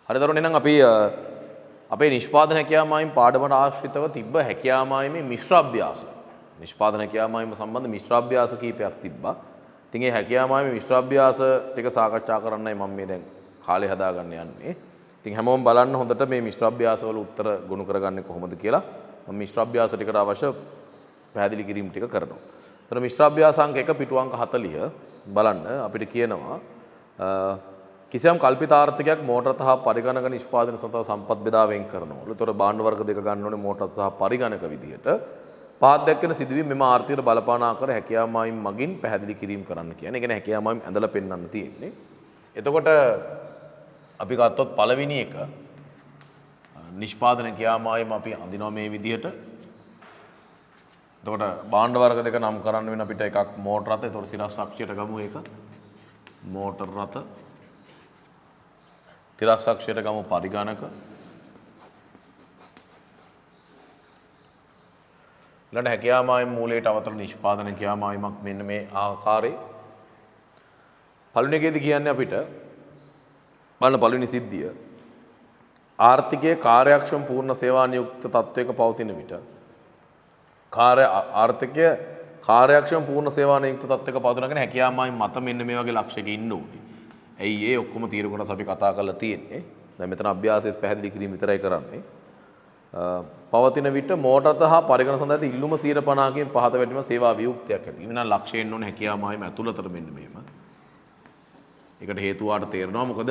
හරි දරුවනේ එහෙනම් අපි අපේ නිෂ්පාදන හැකියාමායිම් පාඩමට ආශ්‍රිතව තිබ්බ හැකියාමායිමේ මිශ්‍ර අභ්‍යාස. නිෂ්පාදන හැකියාමායිම සම්බන්ධ මිශ්‍ර අභ්‍යාස කීපයක් තිබ්බා. ඉතින් ඒ හැකියාමායිමේ මිශ්‍ර අභ්‍යාස ටික සාකච්ඡා කරන්නයි මම මේ දැන් කාලේ හදාගන්න යන්නේ. ඉතින් හැමෝම බලන්න හොඳට මේ මිශ්‍ර අභ්‍යාස වල උත්තර ගොනු කරගන්නේ කොහොමද කියලා. මම මිශ්‍ර අභ්‍යාස ටිකට අවශ්‍ය පැහැදිලි කිරීම් ටික කරනවා. එතන මිශ්‍ර අභ්‍යාස අංක 1 පිටු අංක 40 බලන්න අපිට කියනවා කිසියම් කල්පිතාර්ථකයක් මෝටර සහ පරිගණක නිෂ්පාදන සඳහා සම්පත් බෙදා වෙන් කරනවා. ඒතකොට භාණ්ඩ වර්ග දෙක ගන්න ඕනේ මෝටර සහ පරිගණක විදියට. පහත් දැක්වෙන සිදුවීම් මෙම ආර්ථිකයට බලපාන ආකාර හැකියාමායිම් මගින් පැහැදිලි කිරීම කරන්න කියන්නේ. ඒ කියන්නේ හැකියාමායිම් ඇඳලා පෙන්වන්න තියෙන්නේ. එතකොට අපි ගත්තොත් පළවෙනි එක නිෂ්පාදන හැකියාමායිම් අපි අඳිනවා මේ විදියට. එතකොට භාණ්ඩ වර්ග දෙක නම් කරන්න වෙන අපිට එකක් මෝටර රථ. එතකොට සිරස් අක්ෂයට ගමු ඒක. මෝටර රථ. තිරස් අක්ෂයට ගමු පරිගණක. ඊළඟ හැකියාමායිම් මූලයට අවතර නිෂ්පාදන හැකියාමායිමක් මෙන්න මේ ආකාරයේ. පළවෙනි එකේදී කියන්නේ අපිට බලන්න පළවෙනි සිද්ධිය ආර්ථිකයේ කාර්යක්ෂම පූර්ණ සේවා නියුක්ත තත්වයක පවතින විට ආර්ථිකයේ කාර්යක්ෂම පූර්ණ සේවා නියුක්ත තත්වයක පවතින කෙන හැකියාමායිම් මත මෙන්න මේ වගේ ලක්ෂයක ඉන්න ඕනේ. ඇයි ඒ ඔක්කොම තීරු කොටස් අපි කතා කරලා තියෙන්නේ. දැන් මෙතන අභ්‍යාසයත් පැහැදිලි කිරීම විතරයි කරන්නේ. පවතින විට මෝටර සහ පරිගණක සඳහා ඉල්ලුම 50කින් පහත වැඩිම සේවා වියුක්තියක් ඇති. වෙන ලක්ෂයෙන් ඕන හැකියාමායිම ඇතුළතට මෙන්න මේම. ඒකට හේතුවාට තේරෙනවා මොකද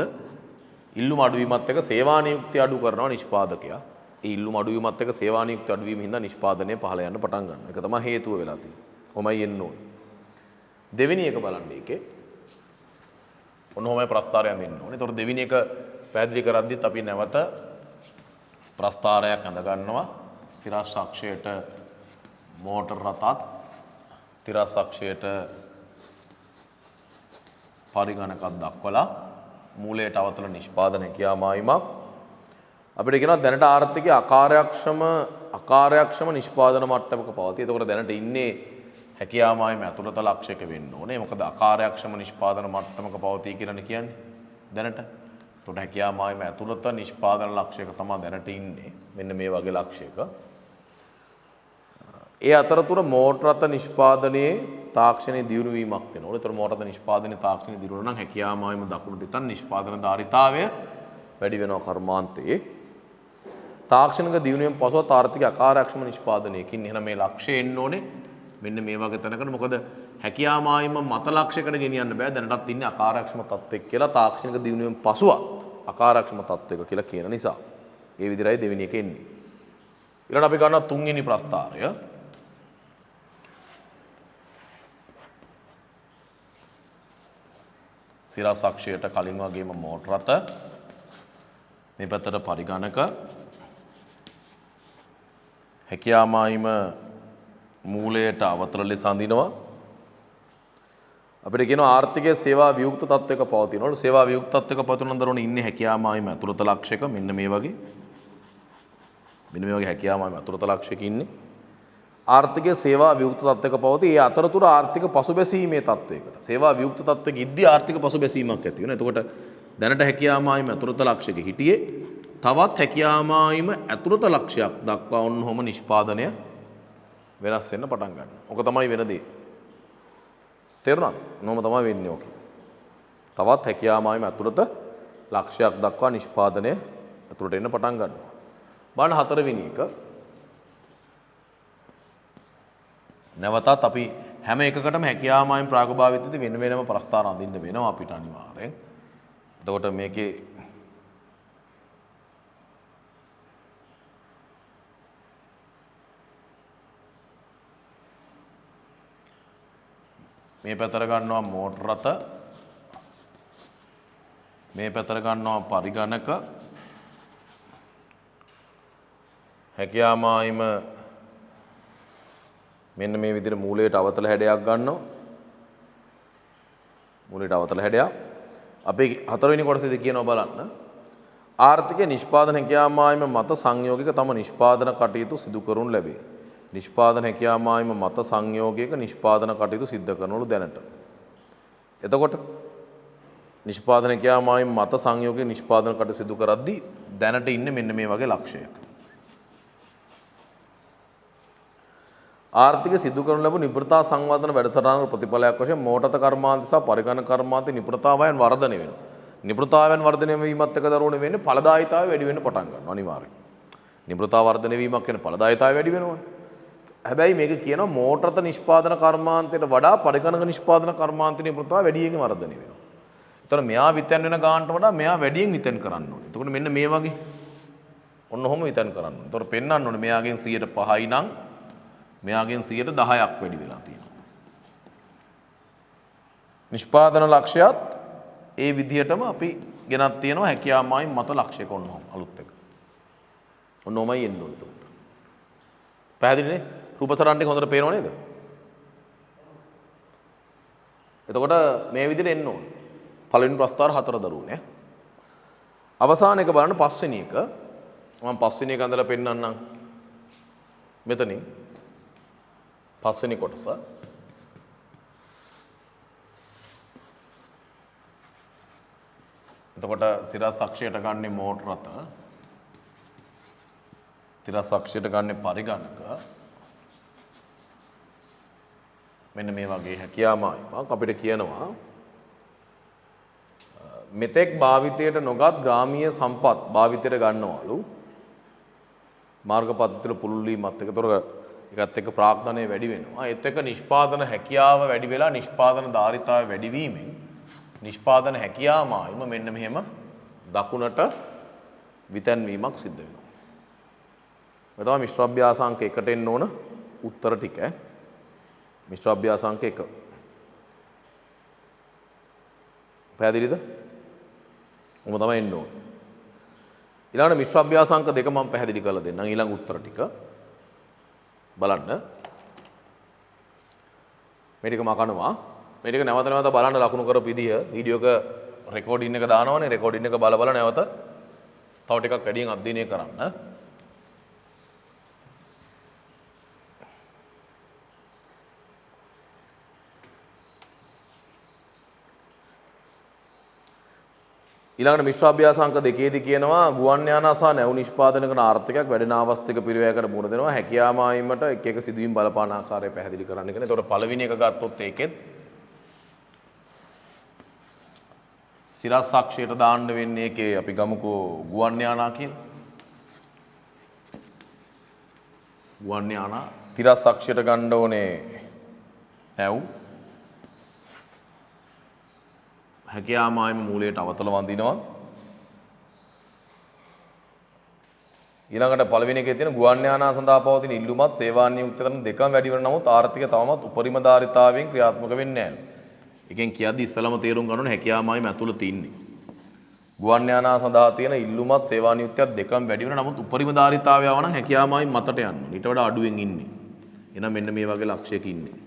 ඉල්ලුම අඩුවීමත් එක්ක සේවා නියුක්තිය අඩු කරනවා නිෂ්පාදකයා. ඒ ඉල්ලුම අඩුවීමත් එක්ක සේවා නියුක්තිය අඩුවීම හින්දා නිෂ්පාදනය පහළ යන්න පටන් ගන්නවා. ඒක තමයි හේතුව වෙලා තියෙන්නේ. කොහොමයි එන්න ඕනේ. දෙවෙනි එක බලන්න ඒකේ ඔන්නෝමයි ප්‍රස්ථාරය අඳින්න ඕනේ. ඒතකොට දෙවෙනි එක පැහැදිලි කරද්දිත් අපි නැවත ප්‍රස්ථාරයක් අඳ ගන්නවා. සිරස් අක්ෂයට මෝටර රථත් තිරස් අක්ෂයට පරිගණකක් දක්වලා මූලයට අවතල නිෂ්පාදන හැකියාමායිමක් අපිට කියනවා දැනට ආර්ථිකයේ අකාර්යක්ෂම නිෂ්පාදන මට්ටමක පවතී. ඒතකොට දැනට ඉන්නේ හැකියාමායිම ඇතුළත ලක්ෂයක වෙන්න ඕනේ. මොකද අකාර්යක්ෂම නිෂ්පාදන මට්ටමක පවතී කියලානේ කියන්නේ දැනට. ඒතකොට හැකියාමායිම ඇතුළත නිෂ්පාදන ලක්ෂයක තමයි දැනට ඉන්නේ. මෙන්න මේ වගේ ලක්ෂයක. ඒ අතරතුර මෝටර රථ නිෂ්පාදනයේ තාක්ෂණයේ දියුණු වීමක් වෙනවා. ඒතකොට මෝටර රථ නිෂ්පාදනයේ තාක්ෂණයේ දියුණු නම් හැකියාමායිම දකුණු දිතන් නිෂ්පාදන ධාරිතාවය වැඩි වෙනවා කර්මාන්තයේ. තාක්ෂණික දියුණුවෙන් පසුවත් ආර්ථික අකාර්යක්ෂම නිෂ්පාදනයකින් එහෙනම් මේ ලක්ෂය එන්න ඕනේ. මෙන්න මේ වගේ තැනකට මොකද හැකියාමායිම මත ලක්ෂයකට ගෙනියන්න බෑ දැනටත් ඉන්නේ අකාර්යක්ෂම තත්ත්වයක කියලා තාක්ෂණික දියුණුවෙන් පසුවත් අකාර්යක්ෂම තත්ත්වයක කියලා කියන නිසා ඒ විදිහයි දෙවෙනි එක එන්නේ. ඊළඟට අපි ගන්නවා තුන්වෙනි ප්‍රස්ථාරය. සිරස් අක්ෂයට කලින් වගේම මෝටර රථ මේ පැත්තට පරිගණක හැකියාමායිම මූලයට අවතල ලෙස අඳිනවා. අපිට කියනවා ආර්ථිකයේ සේවා වියුක්ත තත්ත්වයක පවතිනකොට සේවා වියුක්ත තත්ත්වයක පවතින දරෝනේ ඉන්නේ හැකියාමායිම ඇතුළත ලක්ෂයක මෙන්න මේ වගේ හැකියාමායිම ඇතුළත ලක්ෂයක ඉන්නේ ආර්ථිකයේ සේවා වියුක්ත තත්ත්වයක පවතී. ඒ අතරතුර ආර්ථික පසුබැසීමේ තත්ත්වයකට සේවා වියුක්ත තත්ත්වයක ඉද්දී ආර්ථික පසුබැසීමක් ඇති වෙනවා. එතකොට දැනට හැකියාමායිම ඇතුළත ලක්ෂයක හිටියේ තවත් හැකියාමායිම ඇතුළත ලක්ෂයක් දක්වා ඔන්නෝම නිෂ්පාදනය වෙනස් වෙන්න පටන් ගන්නවා. ඕක තමයි වෙන දේ. තේරුණාද? නෝම තමයි වෙන්නේ ඕකේ. තවත් හැකියාමායිම ඇතුළත ලක්ෂයක් දක්වා නිෂ්පාදනය ඇතුළට එන්න පටන් ගන්නවා. බලන්න හතරවෙනි එක. නැවතත් අපි හැම එකකටම හැකියාමායිම් ප්‍රාගභාවිතදී වෙන වෙනම ප්‍රස්ථාර අඳින්න වෙනවා අපිට අනිවාර්යෙන්. එතකොට මේකේ මේ පැතර ගන්නවා මෝටර රථ මේ පැතර ගන්නවා පරිගණක හැකියාමායිම මෙන්න මේ විදිහට මූලයට අවතල හැඩයක් ගන්නවා. මූලයට අවතල හැඩයක් අපි හතරවෙනි කොටසේදී කියනවා බලන්න ආර්ථික නිෂ්පාදන හැකියාමායිම මත සංයෝගික තම නිෂ්පාදන කටයුතු සිදු කරනු ලැබේ. නිෂ්පාදන හැකියාමායිම මත සංයෝගයක නිෂ්පාදන කටයුතු සිද්ධ කරනවලු දැනට. එතකොට නිෂ්පාදනකයා මායිම් මත සංයෝගයෙන් නිෂ්පාදන කටයුතු සිදු කරද්දී දැනට ඉන්නේ මෙන්න මේ වගේ ලක්ෂයක. ආර්ථික සිදු කරනු ලැබූ නිපුණතා සංවර්ධන වැඩසටහනක ප්‍රතිඵලයක් වශයෙන් මෝටත කර්මාන්ත සහ පරිගණක කර්මාන්ත නිපුණතාවයන් වර්ධනය වෙනවා. නිපුණතාවයන් වර්ධනය වීමත් එක්ක දරුවනේ වෙන්නේ ඵලදායීතාවය වැඩි වෙන්න පටන් ගන්නවා අනිවාර්යයෙන්. නිපුණතාව වර්ධනය වීමක් කියන ඵලදායීතාවය වැඩි වෙනවනේ. හැබැයි මේක කියනවා මෝටරත නිෂ්පාදන කර්මාන්තයට වඩා පරිගණක නිෂ්පාදන කර්මාන්ත නිපුණතාව වැඩියෙන් වර්ධනය වෙනවා. ඒතර මෙයා විතන් වෙන ගානට වඩා මෙයා වැඩියෙන් විතන් කරන්න ඕනේ. එතකොට මෙන්න මේ වගේ ඔන්න ඔහොම විතන් කරන්න ඕනේ. එතකොට පෙන්වන්න ඕනේ මෙයාගෙන් 5%යි නම් මෙයාගෙන් 10%ක් වැඩි වෙලා තියෙනවා. නිෂ්පාදන ලක්ෂයත් ඒ විදිහටම අපි ගෙනත් තියෙනවා හැකියාමායින් මත ලක්ෂයක ඔන්න අලුත් එක. ඔන්න ඔමයි එන්න ඕනේ එතකොට. පැහැදිලිනේ? රූපසටහන් ටික හොඳට පේනව නේද? එතකොට මේ විදිහට එන්න ඕනේ. පළවෙනි ප්‍රස්තාර 4 දරුවනේ. අවසාන එක බලන්න පස්වෙනි එක. මම පස්වෙනි එක අඳලා පෙන්නන්නම්. මෙතනින් පස්වෙනි කොටස. එතකොට සිරස් අක්ෂයට ගන්නේ මෝටර රථ. සිරස් අක්ෂයට ගන්නේ පරිගණක. මෙන්න මේ වගේ හැකියාමායිමක් අපිට කියනවා මෙතෙක් භාවිතයට නොගත් ග්‍රාමීය සම්පත් භාවිතයට ගන්නවලු මාර්ගපද්ධතිවල පුළුල් වීමත් එක්ක. ඒකත් එක්ක ප්‍රාග්ධනය වැඩි වෙනවා. ඒත් එක්ක නිෂ්පාදන හැකියාව වැඩි වෙලා නිෂ්පාදන ධාරිතාවය වැඩි වීමෙන් නිෂ්පාදන හැකියාමායිම මෙන්න මෙහෙම දකුණට විතැන්වීමක් සිද්ධ වෙනවා. ඒ තමයි මිශ්‍ර අභ්‍යාසාංක 1ට එන්න ඕන උත්තර ටික. මිශ්‍ර අභ්‍යාසාංක 1. පැහැදිලිද? ඔම තමයි එන්න ඕන. ඊළඟට මිශ්‍ර අභ්‍යාසාංක 2 මම පැහැදිලි කරලා දෙන්නම් ඊළඟ උත්තර ටික. බලන්න. මේ ටික මකනවා. මේ ටික නැවත නැවත බලන්න ලකුණු කරපු විදිය වීඩියෝ එක රෙකෝඩින් එක දානවනේ රෙකෝඩින් එක බල බල නැවත තව ටිකක් වැඩියෙන් අධ්‍යයනය කරන්න. ඊළඟට මිශ්‍ර අභ්‍යාසාංක 2ේදී කියනවා ගුවන් යානා සහ නැව් නිෂ්පාදන කරන ආර්ථිකයක් වැඩෙන අවස්ථික පිරිවැයකට මුහුණ දෙනවා හැකියාමායිමට එක එක සිදුවීම් බලපාන ආකාරය පැහැදිලි කරන්න කියන. ඒතකොට පළවෙනි එක ගත්තොත් ඒකෙත් සිරස් අක්ෂයට දාන්න වෙන්නේ ඒකේ අපි ගමුකෝ ගුවන් යානා කියන. ගුවන් යානා තිරස් අක්ෂයට ගන්න ඕනේ නැව්. හැකියාමායිම මූලයට අවතල වඳිනවා. ඊළඟට පළවෙනි එකේ තියෙන ගුවන් යානා සඳහා පවතින ඉල්ලුමත් සේවා නියුක්තිය තරම් දෙකම වැඩි වෙන නමුත් ආර්ථිකය තවමත් උපරිම ධාරිතාවයෙන් ක්‍රියාත්මක වෙන්නේ නැහැ. එකෙන් කියද්දි ඉස්සලම තේරුම් ගන්න ඕනේ හැකියාමායිම ඇතුළත ඉන්නේ. ගුවන් යානා සඳහා තියෙන ඉල්ලුමත් සේවා නියුක්තියත් දෙකම වැඩි වෙන නමුත් උපරිම ධාරිතාවය ආව නම් හැකියාමායිම මතට යන්න. ඊට වඩා අඩුවෙන් ඉන්නේ. එහෙනම් මෙන්න මේ වගේ ලක්ෂයක ඉන්නේ.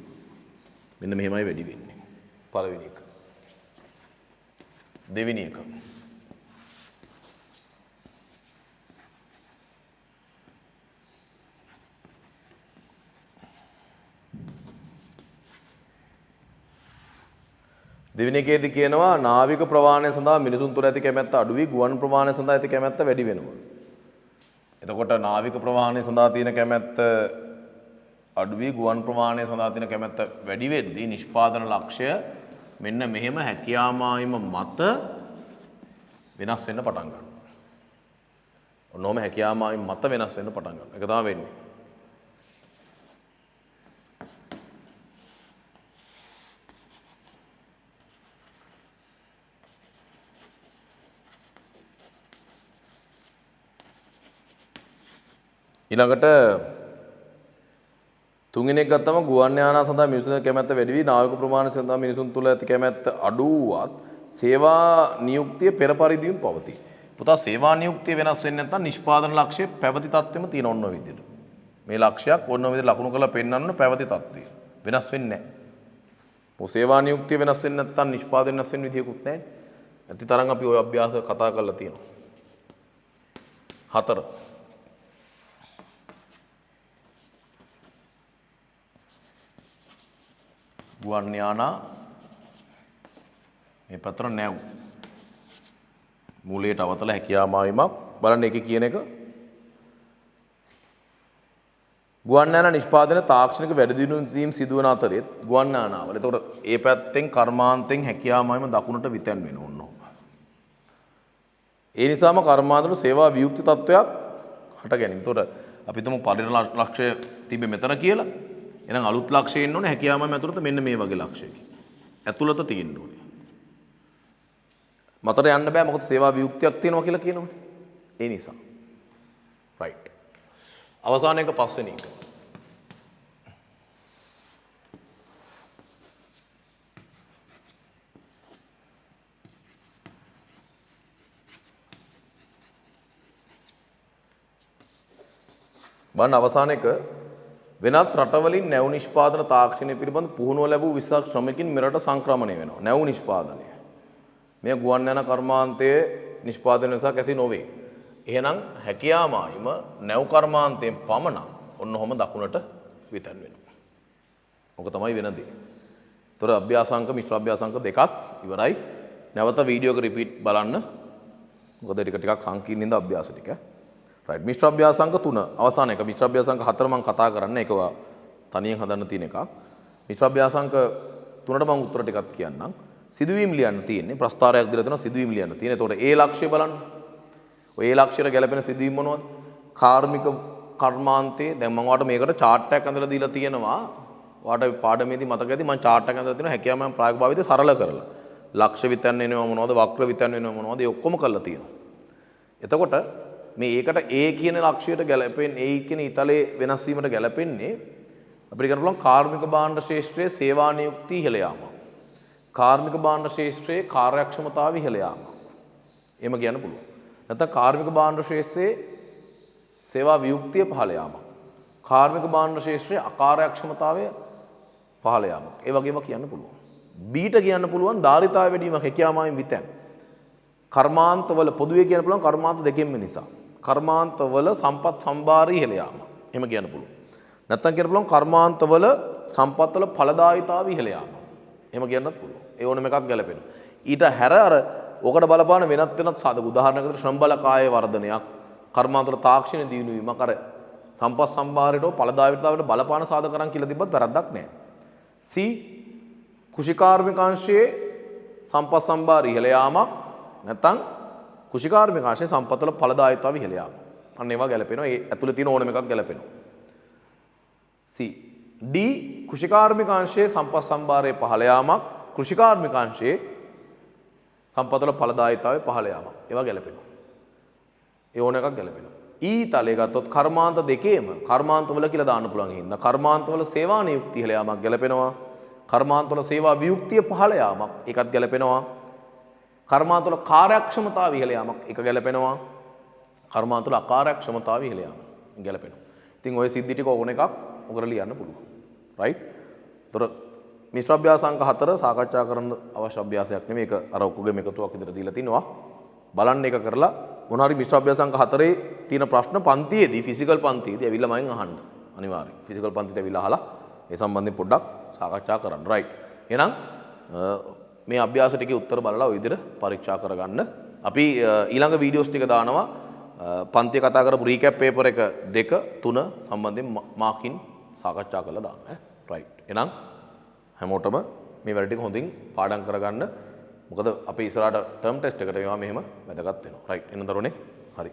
මෙන්න මෙහෙමයි වැඩි වෙන්නේ. පළවෙනි එක. දෙවෙනි එක. දෙවෙනි එකේදී කියනවා නාවික ප්‍රවාහනය සඳහා මිනිසුන් තුළ ඇති කැමැත්ත අඩු වී ගුවන් ප්‍රවාහනය සඳහා ඇති කැමැත්ත වැඩි වෙනවා. එතකොට නාවික ප්‍රවාහනය සඳහා තියෙන කැමැත්ත අඩු වී ගුවන් ප්‍රවාහනය සඳහා තියෙන කැමැත්ත වැඩි වෙද්දී නිෂ්පාදන ලක්ෂ්‍ය මෙන්න මෙහෙම හැකියාමායිම මත වෙනස් වෙන්න පටන් ගන්නවා. ඔන්නෝම හැකියාමායිම මත වෙනස් වෙන්න පටන් ගන්නවා. ඒක තමයි වෙන්නේ. ඊළඟට තුන්වෙනි එක ගත්තම ගුවන් යානා සඳහා මිනිසුන්ගේ කැමැත්ත වැඩි වී නාවික ප්‍රමාණය සඳහා මිනිසුන් තුළ ඇති කැමැත්ත අඩු වුවත් සේවා නියුක්තිය පෙර පරිදිම පවතී. පුතා සේවා නියුක්තිය වෙනස් වෙන්නේ නැත්නම් නිෂ්පාදන ලක්ෂ්‍ය පැවති තත්ත්වෙම තියෙන ඔන්න ඔය විදිහට. මේ ලක්ෂයක් ඔන්න ඔය විදිහට ලකුණු කරලා පෙන්වන්න පැවති තත්ත්වය. වෙනස් වෙන්නේ නැහැ. සේවා නියුක්තිය වෙනස් වෙන්නේ නැත්නම් නිෂ්පාදන වෙනස් වෙන්න විදියකුත් නැහැ. ඇති තරම් අපි ওই අභ්‍යාස කතා කරලා තියෙනවා. 4 ගුවන් යානා මේ පතර නැව් මූලයට අවතල හැකියා මායිමක් බලන්න ඒකේ කියන එක ගුවන් යාන නිෂ්පාදන තාක්ෂණික වැඩිදියුණු වීම සිදුවන අතරේ ගුවන් යානාවල. එතකොට ඒ පැත්තෙන් කර්මාන්තෙන් හැකියා මායිම දකුණට විතැන් වෙන ඕන. ඒ නිසාම කර්මාන්තවල සේවා වියුක්ති තත්වයක් හට ගැනීම. එතකොට අපි තුමු පරිණ ලක්ෂ්‍ය තිබෙ මෙතන කියලා. එහෙනම් අලුත් ලක්ෂ්‍ය එන්න ඕනේ හැකියා මායිම ඇතුළත මෙන්න මේ වගේ ලක්ෂයකින්. ඇතුළත තියෙන්න ඕනේ. මතට යන්න බෑ මොකද සේවා වියුක්තියක් තියෙනවා කියලා කියනවනේ. ඒ නිසා. රයිට්. අවසාන එක පස්වෙනි එක. බලන්න අවසාන එක වෙනත් රටවලින් නැව් නිෂ්පාදන තාක්ෂණය පිළිබඳ පුහුණුව ලැබූ 20ක් ශ්‍රමිකින් මෙරට සංක්‍රමණය වෙනවා. නැව් නිෂ්පාදනය. මේ ගුවන් යාන කර්මාන්තයේ නිෂ්පාදන වෙනසක් ඇති නොවේ. එහෙනම් හැකියා මායිම නැව් කර්මාන්තයෙන් පමණක් ඔන්න ඔහම දකුණට විතැන් වෙනවා. ඔක තමයි වෙන දේ. ඒතර අභ්‍යාසංක මිශ්‍ර අභ්‍යාසංක දෙකක් ඉවරයි. නැවත වීඩියෝ එක රිපීට් බලන්න. මොකද ඒක ටිකක් සංකීර්ණ ඉඳ අභ්‍යාස ටික. රයිට් මිශ්‍ර අභ්‍යාසංක 3 අවසාන එක. මිශ්‍ර අභ්‍යාසංක 4 මම කතා කරන්න ඒකවා තනියෙන් හදන්න තියෙන එකක්. මිශ්‍ර අභ්‍යාසංක 3ට මම උත්තර ටිකක් කියන්නම්. සිදුවීම් ලියන්න තියෙන්නේ ප්‍රස්තාරයක් දීලා තියෙනවා සිදුවීම් ලියන්න තියෙන. එතකොට ඒ ලක්ෂ්‍ය බලන්න. ඔය ඒ ලක්ෂ්‍යයට ගැලපෙන සිදුවීම් මොනවද? කාර්මික කර්මාන්තයේ දැන් මම ඔයාලට මේකට chart එකක් අඳලා දීලා තියෙනවා. ඔයාලට පාඩමේදී මතක ඇති මම chart එකක් අඳලා තියෙනවා හැකියාව මම ප්‍රායෝගික භාවිතය සරල කරලා. ලක්ෂ්‍ය විතන් වෙනව මොනවද? වක්‍ර විතන් වෙනව මොනවද? ඒ ඔක්කොම කරලා තියෙනවා. එතකොට මේ ඒකට A කියන ලක්ෂ්‍යයට ගැලපෙන්නේ A කියන ඊතලයේ වෙනස් වීමට ගැලපෙන්නේ අපිට කියන්න පුළුවන් කාර්මික භාණ්ඩ ශාස්ත්‍රයේ සේවා නියුක්ති ඉහළ යාම. කාර්මික භාණ්ඩ ශාස්ත්‍රයේ කාර්යක්ෂමතාව ඉහළ යාම. එහෙම කියන්න පුළුවන්. නැත්නම් කාර්මික භාණ්ඩ ශාස්ත්‍රයේ සේවා වියුක්තිය පහළ යාම. කාර්මික භාණ්ඩ ශාස්ත්‍රයේ අකාර්යක්ෂමතාවය පහළ යාම. ඒ වගේම කියන්න පුළුවන්. B ට කියන්න පුළුවන් ධාරිතාව වැඩි වීම හැකියාවයින් විතැන්. කර්මාන්තවල පොදුවේ කියන්න පුළුවන් කර්මාන්ත දෙකෙන්ම නිසා. කර්මාන්තවල සම්පත් සම්භාරය ඉහළ යාම. එහෙම කියන්න පුළුවන්. නැත්නම් කියන්න පුළුවන් කර්මාන්තවල සම්පත්වල ඵලදායීතාවය ඉහළ යාම. එහෙම කියන්නත් පුළුවන්. ඒ ඕනම එකක් ගැලපෙනවා. ඊට හැර අර ඔකට බලපාන වෙනත් සාධක උදාහරණයකට ශ්‍රම බල කාය වර්ධනයක් කර්මාන්තවල තාක්ෂණ දියුණු වීමක් අර සම්පත් සම්භාරයට ඵලදායීතාවයට බලපාන සාධක කරන් කියලා තිබ්බත් වැරද්දක් නැහැ. C කුෂිකාර්මිකාංශයේ සම්පත් සම්භාරය ඉහළ යාමක් නැත්නම් කුෂිකාර්මිකාංශයේ සම්පත්වල ඵලදායීතාවය ඉහළ යාම. අන්න ඒවා ගැලපෙනවා. ඒ ඇතුලේ තියෙන ඕනම එකක් ගැලපෙනවා. C D කුෂිකාර්මිකාංශයේ සම්පත් සම්භාරයේ පහළ යාමක් කෘෂිකාර්මිකාංශයේ සම්පත්වල ඵලදායීතාවය පහළ යාමක්. ඒවා ගැලපෙනවා. ඒ ඕන එකක් ගැලපෙනවා. E තලයේ ගත්තොත් කර්මාන්ත දෙකේම කර්මාන්තවල කියලා දාන්න පුළුවන් හින්දා කර්මාන්තවල සේවා නියුක්ති ඉහළ යාමක් ගැලපෙනවා. කර්මාන්තවල සේවා වියුක්තිය පහළ යාමක් ඒකත් ගැලපෙනවා. කර්මාන්තවල කාර්යක්ෂමතාව ඉහළ යාමක් ඒක ගැලපෙනවා. කර්මාන්තවල අකාර්යක්ෂමතාව ඉහළ යාමක් ගැලපෙනවා. ඉතින් ওই සිද්ධි ටික ඕන එකක් ඔකට ලියන්න පුළුවන්. රයිට්? ඒතර මිශ්‍ර අභ්‍යාසංක 4 සාකච්ඡා කරන්න අවශ්‍ය අභ්‍යාසයක් නෙමෙයි. ඒක අර ඔක්කොගේම එකතුවක් විතර දීලා තිනවා. බලන්න එක කරලා මොන හරි මිශ්‍ර අභ්‍යාසංක 4 තියෙන ප්‍රශ්න පන්තියේදී ෆිසිකල් පන්තියේදී ඇවිල්ලා මයින් අහන්න. අනිවාර්යෙන්. ෆිසිකල් පන්තියට ඇවිල්ලා අහලා ඒ සම්බන්ධයෙන් පොඩ්ඩක් සාකච්ඡා කරන්න. රයිට්. එහෙනම් මේ අභ්‍යාස ටිකේ උත්තර බලලා ওই විදිහට පරීක්ෂා කරගන්න. අපි ඊළඟ වීඩියෝස් ටික දානවා. පන්තිය කතා කරපු රීකැප් පේපර් එක 2 3 සම්බන්ධයෙන් මාකින් සාකච්ඡා කරලා දාන්න. රයිට්. එහෙනම් හැමෝටම මේ වැඩ ටික හොඳින් පාඩම් කරගන්න. මොකද අපේ ඉස්සරහට ටර්ම් ටෙස්ට් එකට මේවා මෙහෙම වැදගත් වෙනවා. රයිට්. එහෙනම් දරුවනේ හරි.